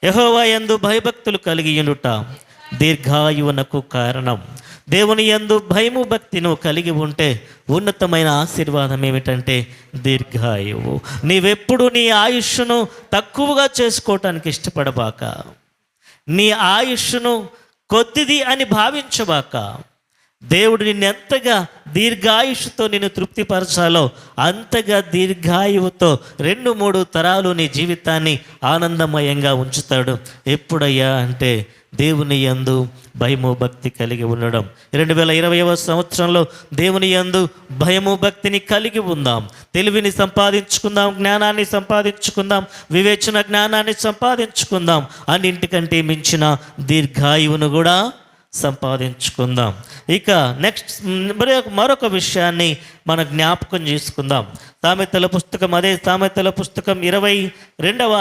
యెహోవా యందు భయభక్తులు కలిగి ఉండుట దీర్ఘాయువునకు కారణం. దేవుని యందు భయము భక్తిను కలిగి ఉంటే ఉన్నతమైన ఆశీర్వాదం ఏమిటంటే దీర్ఘాయువు. నీవెప్పుడు నీ ఆయుష్ను తక్కువగా చేసుకోవటానికి ఇష్టపడబాక. నీ ఆయుష్ను కొద్దిది అని భావించబాక. దేవుడు నిన్ను ఎంతగా దీర్ఘాయుష్తో నిన్ను తృప్తిపరచాలో అంతగా దీర్ఘాయువుతో 2-3 తరాలు నీ జీవితాన్ని ఆనందమయంగా ఉంచుతాడు. ఎప్పుడయ్యా అంటే దేవుని యందు భయము భక్తి కలిగి ఉండడం. 2020వ సంవత్సరంలో దేవుని యందు భయము భక్తిని కలిగి ఉందాం. తెలివిని సంపాదించుకుందాం, జ్ఞానాన్ని సంపాదించుకుందాం, వివేచన జ్ఞానాన్ని సంపాదించుకుందాం. అన్నింటికంటే మించిన దీర్ఘాయువును కూడా సంపాదించుకుందాం. ఇక నెక్స్ట్ మరొక విషయాన్ని మనం జ్ఞాపకం చేసుకుందాం. సామెతల పుస్తకం, అదే సామెతల పుస్తకం 22వ